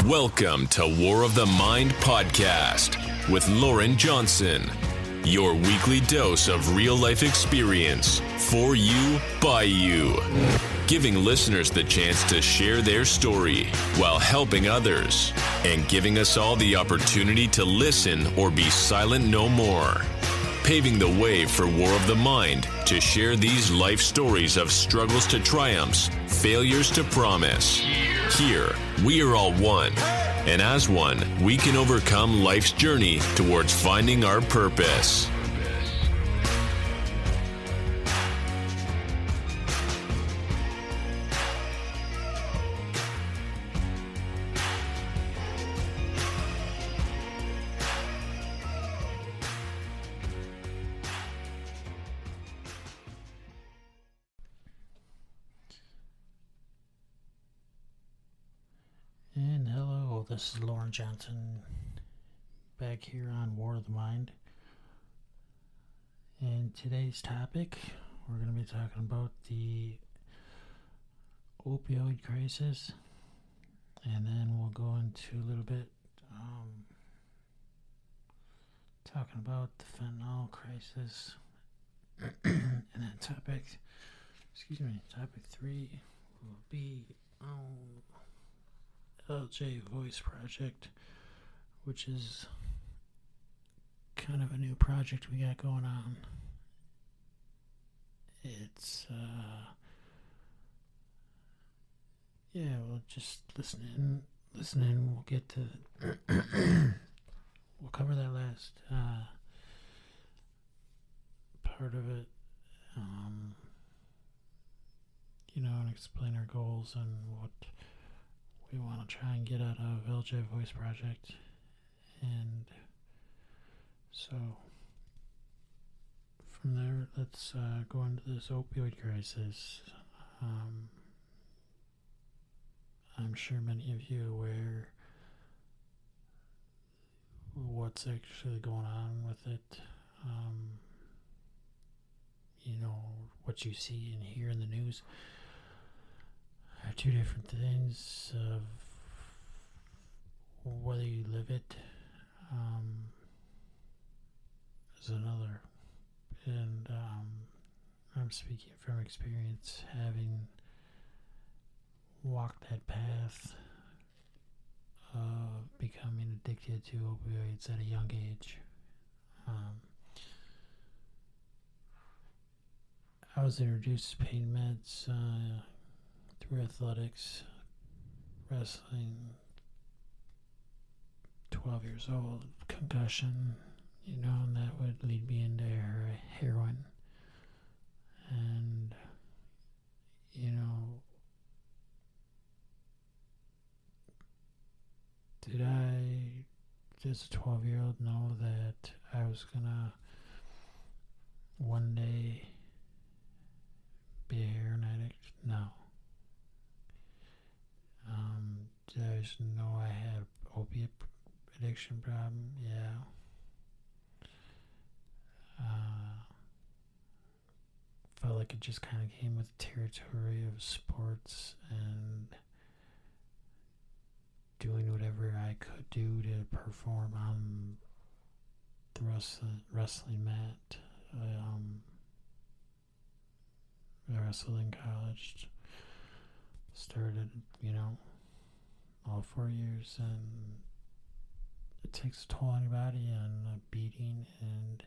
Welcome to War of the Mind podcast with Lauren Johnson, your weekly dose of real-life experience for you, by you, giving listeners the chance to share their story while helping others and giving us all the opportunity to listen or be silent no more, paving the way for War of the Mind to share these life stories of struggles to triumphs, failures to promise. Here, we are all one, and as one, we can overcome life's journey towards finding our purpose. And hello, this is Lauren Johnson, back here on War of the Mind. And today's topic, we're going to be talking about the opioid crisis, and then we'll go into a little bit talking about the fentanyl crisis. And then topic 3 will be LJ Voice Project, which is kind of a new project we got going on. It's we'll just listen in, we'll get to we'll cover that last part of it, and explain our goals and what we want to try and get out of LJ Voice Project. And so from there, let's go into this opioid crisis. I'm sure many of you are aware what's actually going on with it. What you see and hear in the news are two different things of whether you live it is another. And I'm speaking from experience, having walked that path of becoming addicted to opioids at a young age. I was introduced to pain meds through athletics, wrestling, 12 years old, concussion, and that would lead me into heroin. And, did I, as a 12-year-old, know that I was gonna one day be a heroin addict? No. Did I just know I had opiate addiction problem? Yeah. Felt like it just kind of came with the territory of sports and doing whatever I could do to perform on the wrestling mat. I wrestled in college. Started, all 4 years, and it takes a toll on your body and a beating, and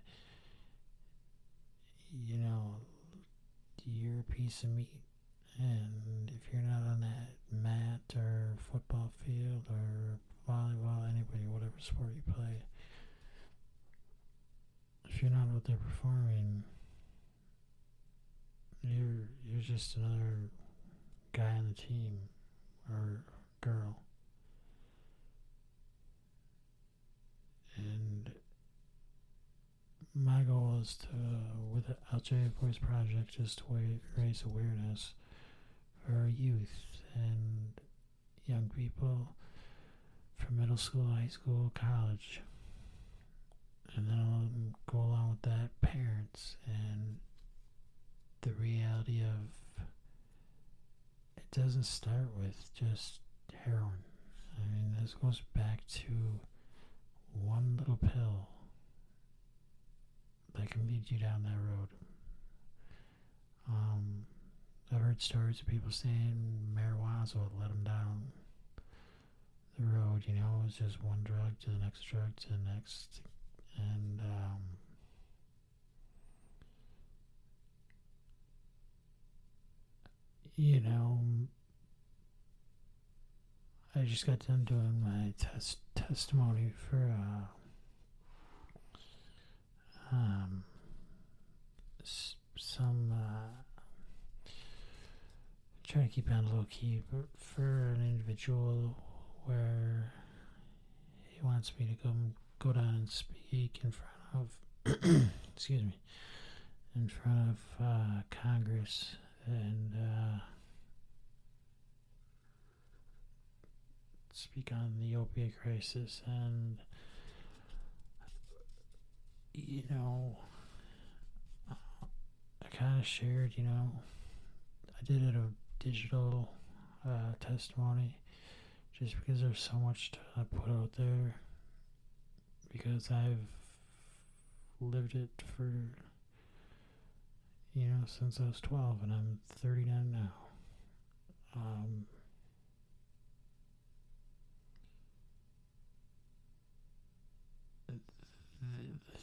you're a piece of meat. And if you're not on that mat or football field or volleyball, whatever sport you play, if you're not out there performing, you're just another guy on the team or girl. And my goal is to, with the LJ Voice Project, is to raise awareness for our youth and young people from middle school, high school, college. And then I'll go along with that, parents, and the reality of it doesn't start with just heroin. I mean, this goes back to one little pill that can lead you down that road. I've heard stories of people saying marijuana's what let them down the road. It's just one drug to the next drug to the next, and I just got done doing my testimony for some trying to keep it on low key, but for an individual where he wants me to go down and speak in front of excuse me, in front of Congress and speak on the opiate crisis. And I kind of shared, I did it a digital testimony just because there's so much to put out there, because I've lived it for since I was 12 and I'm 39 now.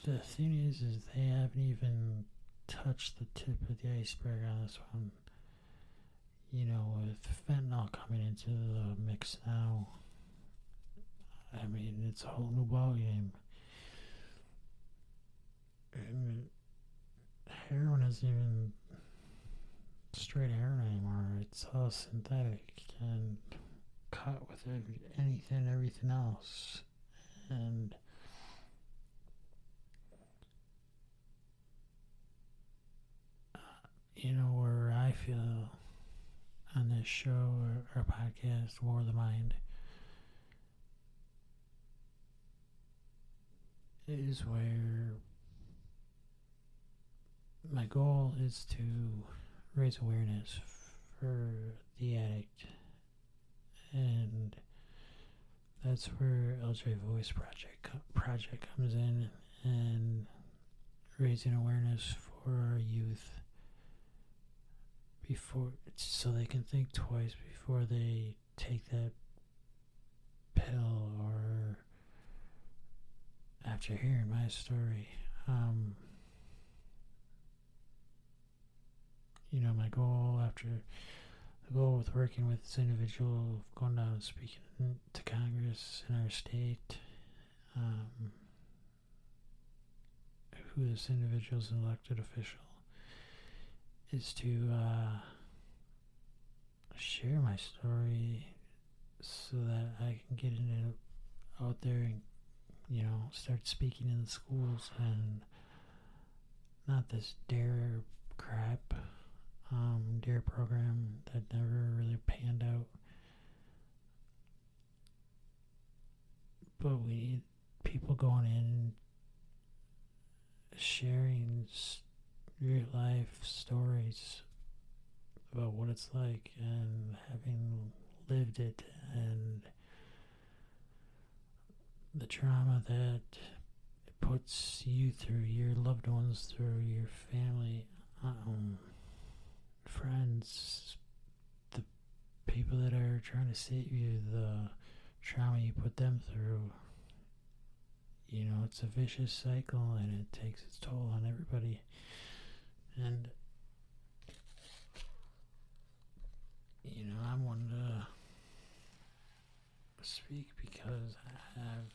The thing is they haven't even touched the tip of the iceberg on this one. With fentanyl coming into the mix now, I mean, it's a whole new ballgame. And heroin isn't even straight heroin anymore. It's all synthetic and cut with everything else. And where I feel on this show or podcast, War of the Mind, is where my goal is to raise awareness for the addict, and that's where LJ Voice Project comes in, and raising awareness for our youth so they can think twice before they take that pill, or after hearing my story. My goal with working with this individual, going down and speaking to Congress in our state, who this individual is an elected official, is to share my story so that I can get it out there and start speaking in the schools, and not this DARE crap, DARE program that never really panned out. But we need people going in, sharing real life stories about what it's like, and having lived it, and the trauma that it puts you through, your loved ones through, your family, friends, the people that are trying to save you, the trauma you put them through. It's a vicious cycle, and it takes its toll on everybody. And I wanted to speak because I've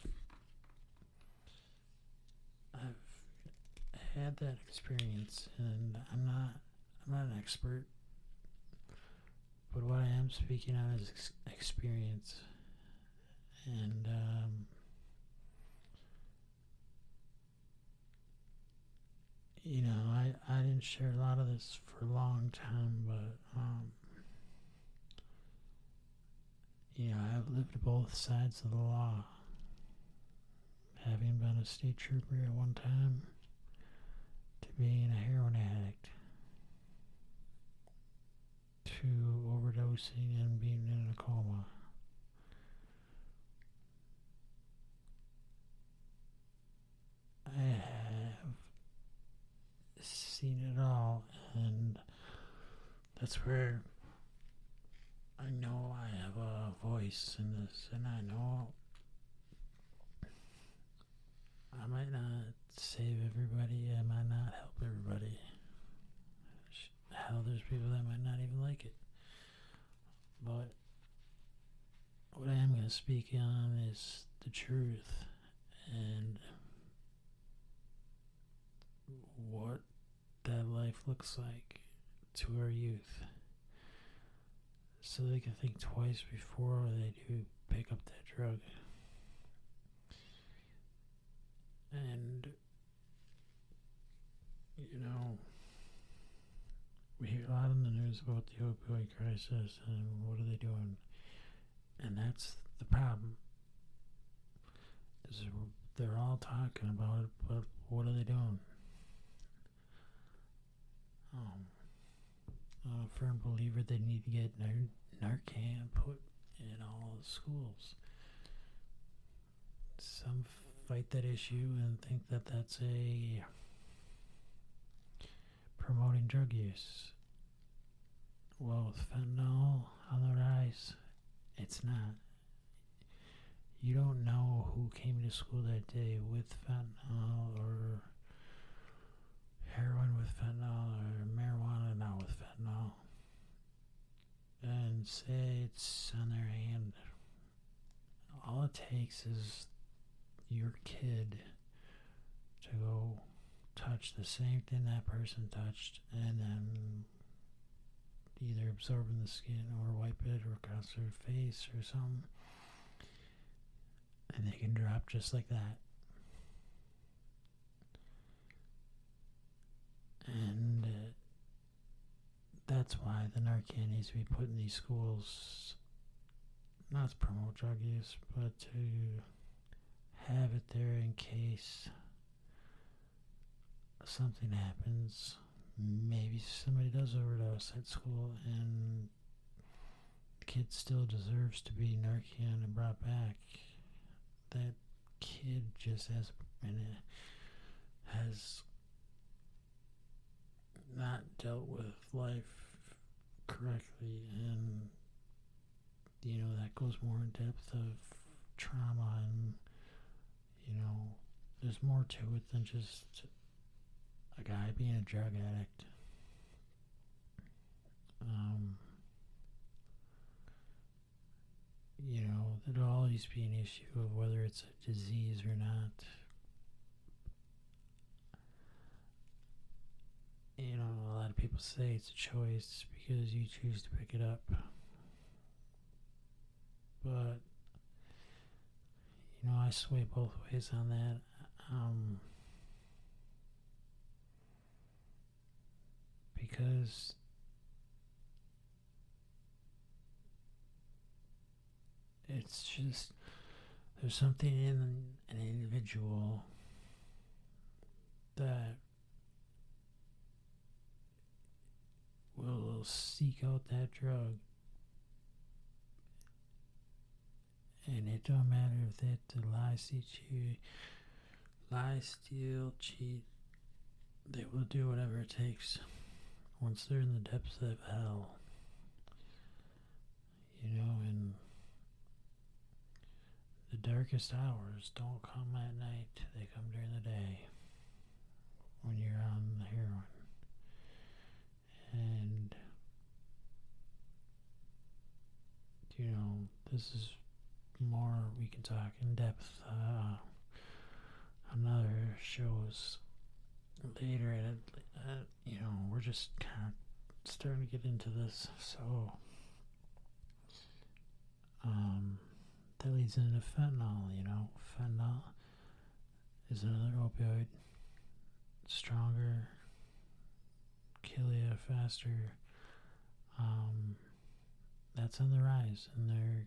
had that experience, and I'm not an expert, but what I am speaking on is experience. And I didn't share a lot of this for a long time, but I've lived both sides of the law, having been a state trooper at one time, to being a heroin addict, to overdosing and being in a coma. I have seen it all, and that's where I know I have a voice in this, and I know I might not save everybody, I might not help everybody. Hell, there's people that might not even like it. But what I am going to speak on is the truth and what that life looks like to our youth, so they can think twice before they do pick up that drug. And, we hear a lot in the news about the opioid crisis and what are they doing. And that's the problem. Is they're all talking about it, but what are they doing? I'm a firm believer they need to get Narcan put in all the schools. Some fight that issue and think that that's a promoting drug use. Well, with fentanyl on the rise, it's not. You don't know who came to school that day with fentanyl or heroin with fentanyl or marijuana now with fentanyl, and say it's on their hand. All it takes is your kid to go touch the same thing that person touched and then either absorb in the skin or wipe it or across their face or something, and they can drop just like that. And that's why the Narcan needs to be put in these schools, not to promote drug use, but to have it there in case something happens. Maybe somebody does overdose at school and the kid still deserves to be Narcan and brought back. That kid just has not dealt with life correctly, and that goes more in depth of trauma, and there's more to it than just a guy being a drug addict. There'll always be an issue of whether it's a disease or not. A lot of people say it's a choice because you choose to pick it up. But, I sway both ways on that. Because it's just, there's something in an individual that will seek out that drug, and it don't matter if they have to lie, steal, cheat. They will do whatever it takes once they're in the depths of hell. And the darkest hours don't come at night, they come during the day when you're on the heroin. And this is more we can talk in depth on other shows later. We're just kind of starting to get into this, so that leads into fentanyl. Fentanyl is another opioid, stronger, kill you faster. That's on the rise, and they're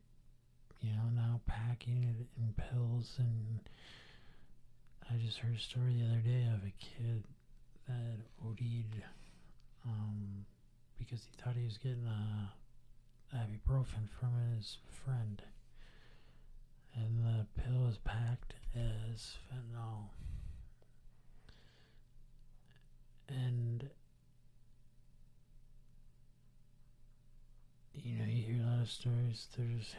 now packing it in pills. And I just heard a story the other day of a kid that OD'd because he thought he was getting ibuprofen from his friend, and the pill is packed as fentanyl. stories. There's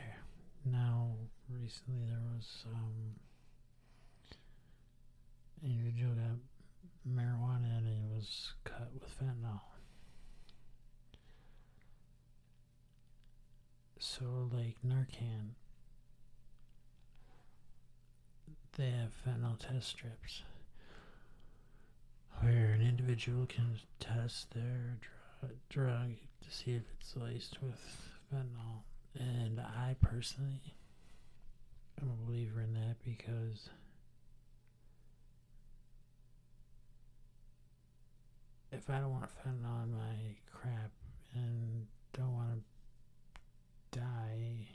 now recently there was an individual got marijuana and it was cut with fentanyl. So like Narcan, they have fentanyl test strips where an individual can test their drug to see if it's laced with fentanyl. And I personally am a believer in that because if I don't want fentanyl in my crap and don't want to die,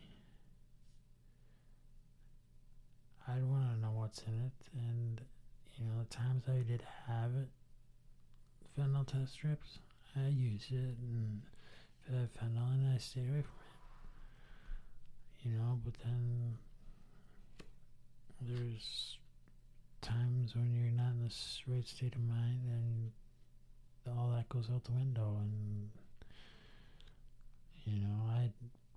I'd want to know what's in it. And the times I did have it, fentanyl test strips, I used it, and if it had fentanyl in it, I stayed away from it. But then there's times when you're not in the right state of mind and all that goes out the window. And I had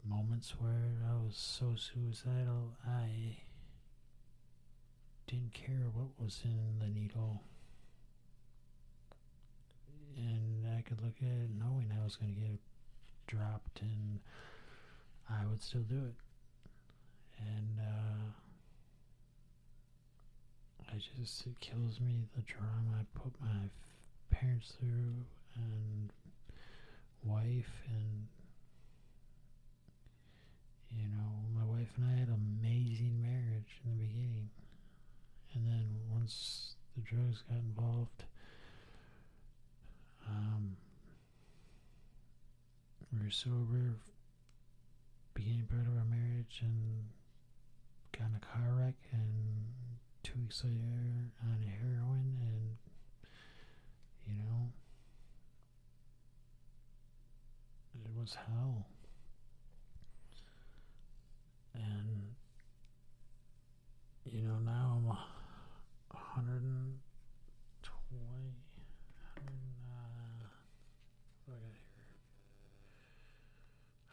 moments where I was so suicidal I didn't care what was in the needle, and I could look at it knowing I was going to get dropped, and I would still do it. And it kills me, the trauma I put my parents through, and wife, and my wife and I had an amazing marriage in the beginning, and then once the drugs got involved, we were sober beginning part of our marriage and got in a car wreck, and 2 weeks later on heroin, and it was hell. And now I'm 120, what do I got here?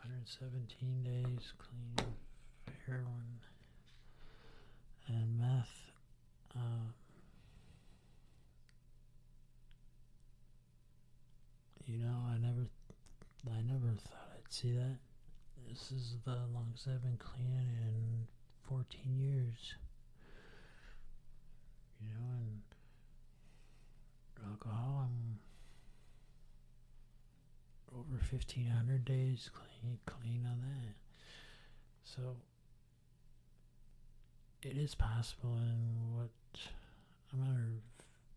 117 days clean of heroin and meth. I never thought I'd see that. This is the longest I've been clean in 14 years. And alcohol, I'm over 1,500 days clean on that. So it is possible, and what I'm going to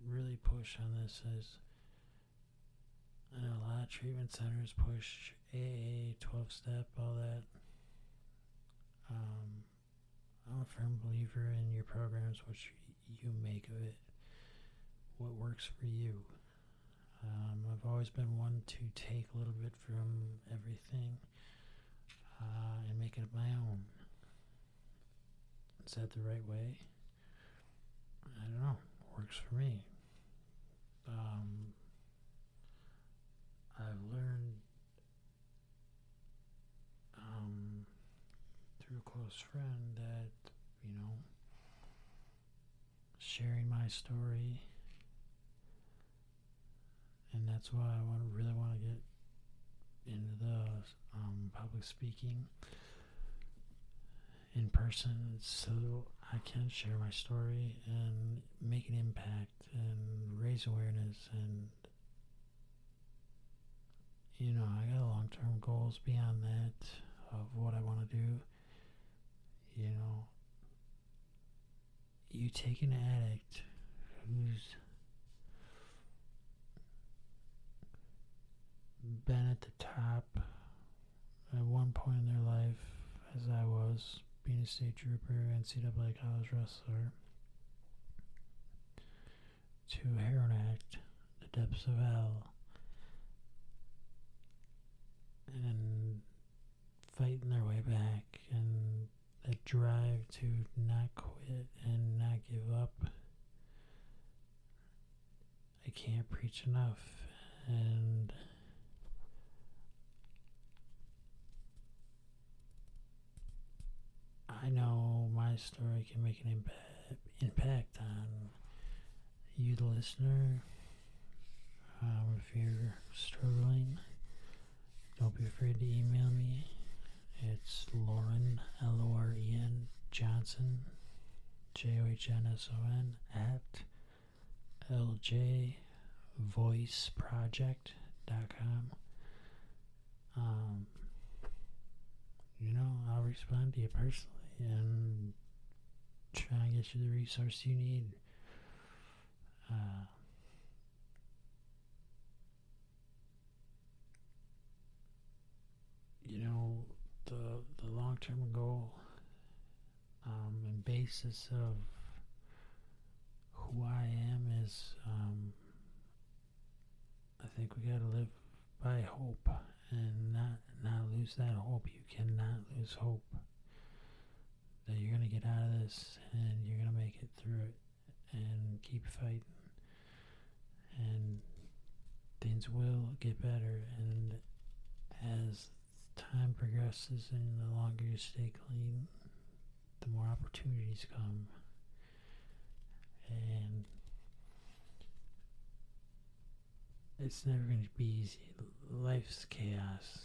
really push on this is, I know a lot of treatment centers push AA, 12-step, all that. I'm a firm believer in your programs, what you make of it, what works for you. I've always been one to take a little bit from everything and make it my own. Is that the right way? I don't know. Works for me. I've learned through a close friend that, sharing my story, and that's why I really want to get into the public speaking in person, so I can share my story and make an impact and raise awareness. And I got long-term goals beyond that of what I want to do. You take an addict who's been at the top at one point in their life, as I was, being a state trooper, NCAA college wrestler, to heroin addict, the depths of hell, and fighting their way back, and that drive to not quit and not give up. I can't preach enough. And my story can make an impact on you, the listener. If you're struggling, don't be afraid to email me. It's Lauren, Loren Johnson, JOHNSON at ljvoiceproject.com. I'll respond to you personally and try and get you the resource you need. The long-term goal and basis of who I am is I think we gotta live by hope and not lose that hope. You cannot lose hope that you're gonna get out of this and you're gonna make it through it and keep fighting, and things will get better. And as time progresses and the longer you stay clean, the more opportunities come. And it's never going to be easy. Life's chaos.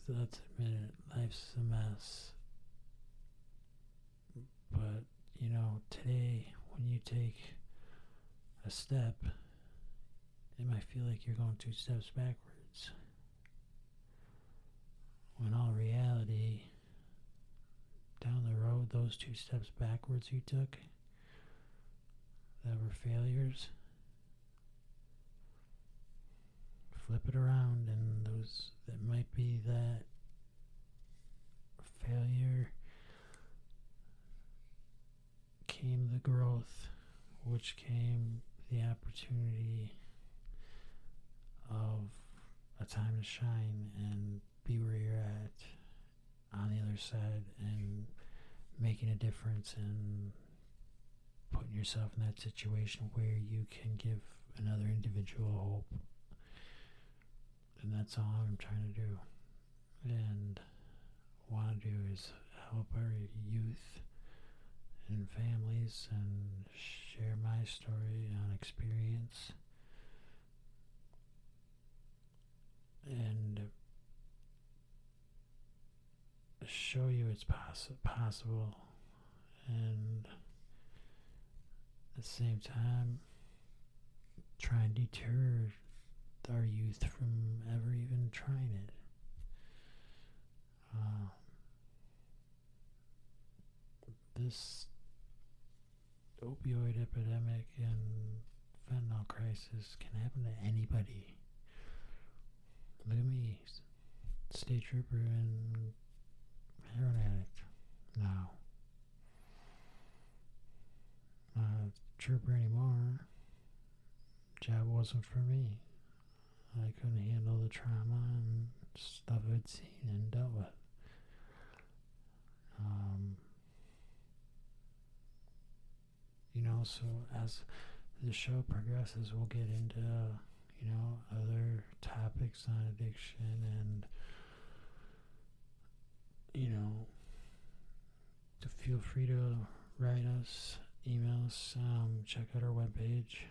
Let's admit it. Life's a mess. But, today, when you take a step, it might feel like you're going 2 steps backwards. When all reality, down the road, those 2 steps backwards you took that were failures, flip it around, and those that might be that failure came the growth, which came the opportunity of a time to shine and be where you're at on the other side and making a difference and putting yourself in that situation where you can give another individual hope. And that's all I'm trying to do and want to do is help our youth and families and share my story on experience and show you it's possible, and at the same time try and deter our youth from ever even trying it. This opioid epidemic and fentanyl crisis can happen to anybody. Look at me, state trooper and heroin addict now. Not a trooper anymore. Job wasn't for me. I couldn't handle the trauma and stuff I'd seen and dealt with. So as the show progresses, we'll get into, other topics on addiction and, to feel free to write us, email us, check out our webpage,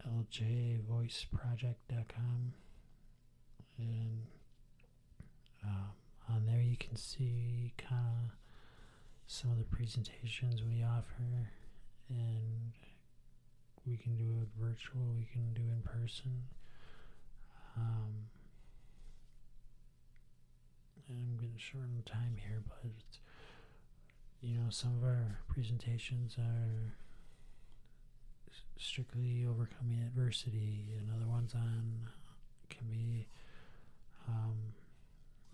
ljvoiceproject.com, and on there you can see kind of some of the presentations we offer, and we can do it virtual, we can do in person. And I'm going to shorten time here, but some of our presentations are strictly overcoming adversity, and other ones can be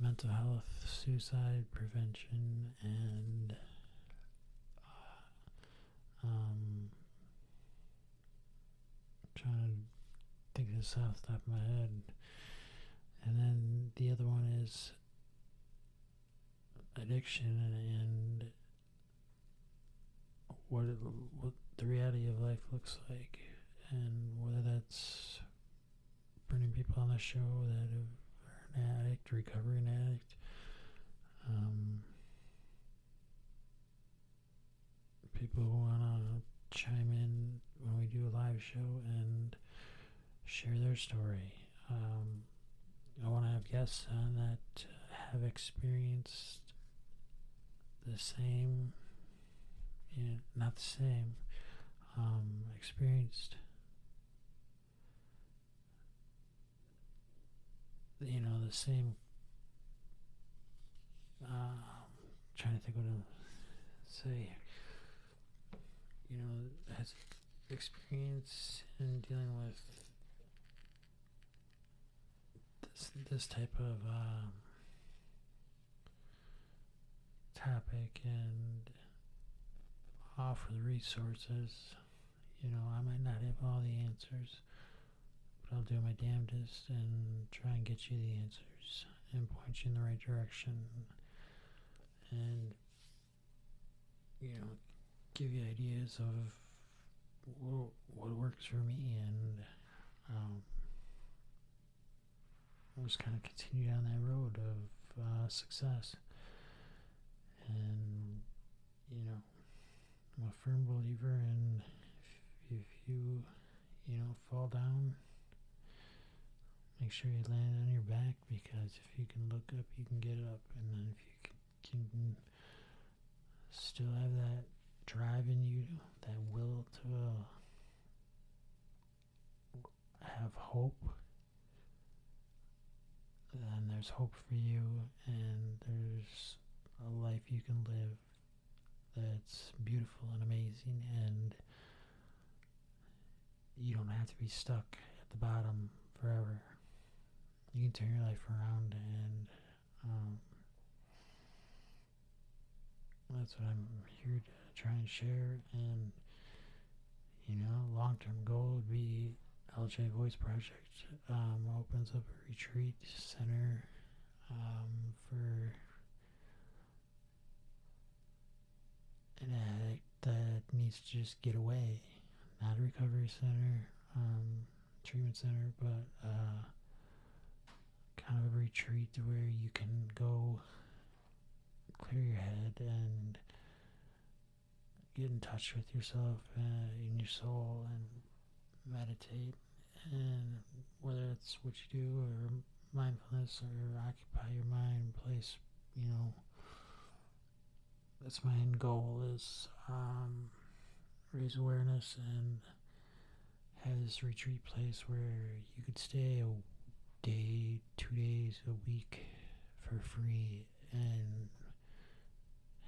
mental health, suicide prevention, and trying to think of this off the top of my head. And then the other one is addiction and what the reality of life looks like, and whether that's bringing people on the show that are an addict, recovering addict, people who want to chime in when we do a live show and share their story. I want to have guests on that have experienced the same, not the same, experienced, the same, trying to think what to say, has experience in dealing with this type of topic and offer the resources. I might not have all the answers, but I'll do my damnedest and try and get you the answers and point you in the right direction and, give you ideas of what works for me, and I'll just kind of continue down that road of success. And, I'm a firm believer in if you, fall down, make sure you land on your back, because if you can look up, you can get up. And then if you can still have that drive in you, that will to have hope, then there's hope for you, and there's a life you can live that's beautiful and amazing, and you don't have to be stuck at the bottom forever. You can turn your life around, and that's what I'm here to try and share. And long-term goal would be LJ Voice Project opens up a retreat center for an addict that needs to just get away. Not a recovery center, treatment center, but kind of a retreat where you can go clear your head and get in touch with yourself in your soul and meditate. And whether it's what you do or mindfulness or occupy your mind place, that's my end goal, is raise awareness and have this retreat place where you could stay a day, 2 days, a week for free, and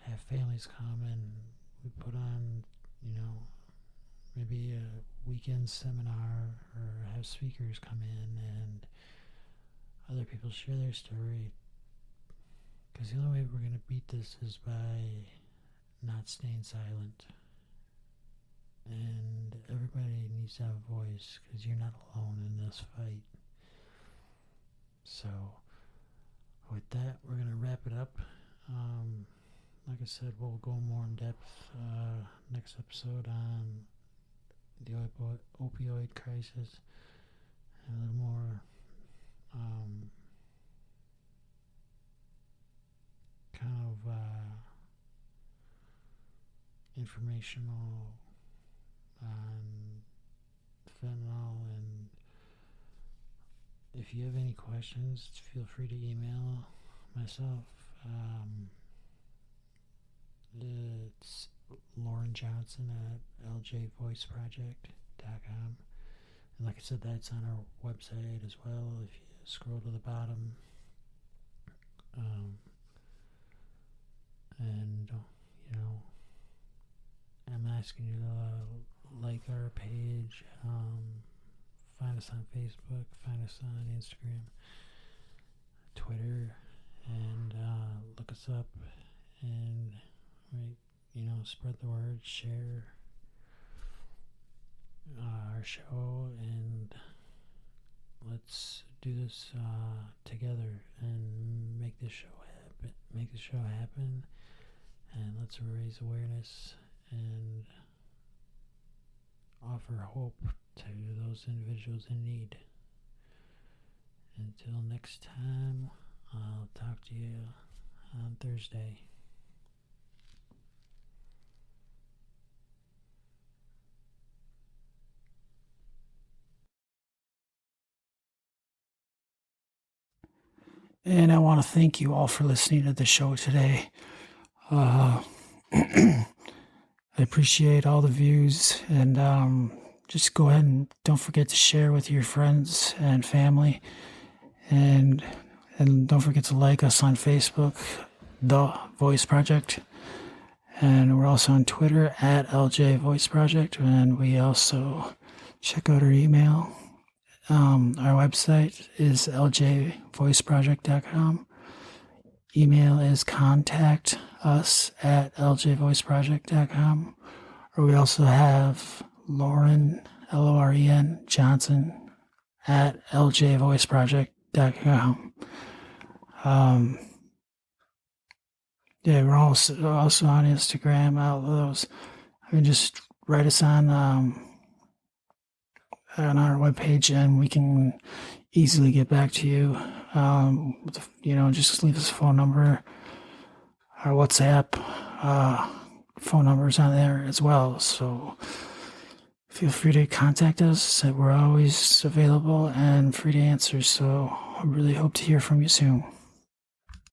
have families come, and we put on, maybe a weekend seminar, or have speakers come in and other people share their story. Because the only way we're going to beat this is by not staying silent. And everybody needs to have a voice, because you're not alone in this fight. So, with that, we're going to wrap it up. Like I said, we'll go more in depth next episode on the opioid crisis, and a little more kind of informational on fentanyl. And if you have any questions, feel free to email myself. It's Lauren Johnson at ljvoiceproject.com. And like I said, that's on our website as well if you scroll to the bottom. And I'm asking you to like our page, find us on Facebook, find us on Instagram, Twitter, and look us up, and spread the word, share our show, and let's do this together and make this show happen, and let's raise awareness and offer hope to those individuals in need. Until next time, I'll talk to you on Thursday. And I want to thank you all for listening to the show today. I appreciate all the views, and just go ahead and don't forget to share with your friends and family, and don't forget to like us on Facebook, The Voice Project, and we're also on Twitter at LJ Voice Project, and we also check out our email. Our website is ljvoiceproject.com. Email is contact us at ljvoiceproject.com. Or we also have Lauren, Loren Johnson at ljvoiceproject.com. Yeah, we're also on Instagram. All of those. I mean, just write us on our webpage, and we can easily get back to you. Just leave us a phone number. Our WhatsApp phone numbers on there as well. So feel free to contact us. We're always available and free to answer. So I really hope to hear from you soon.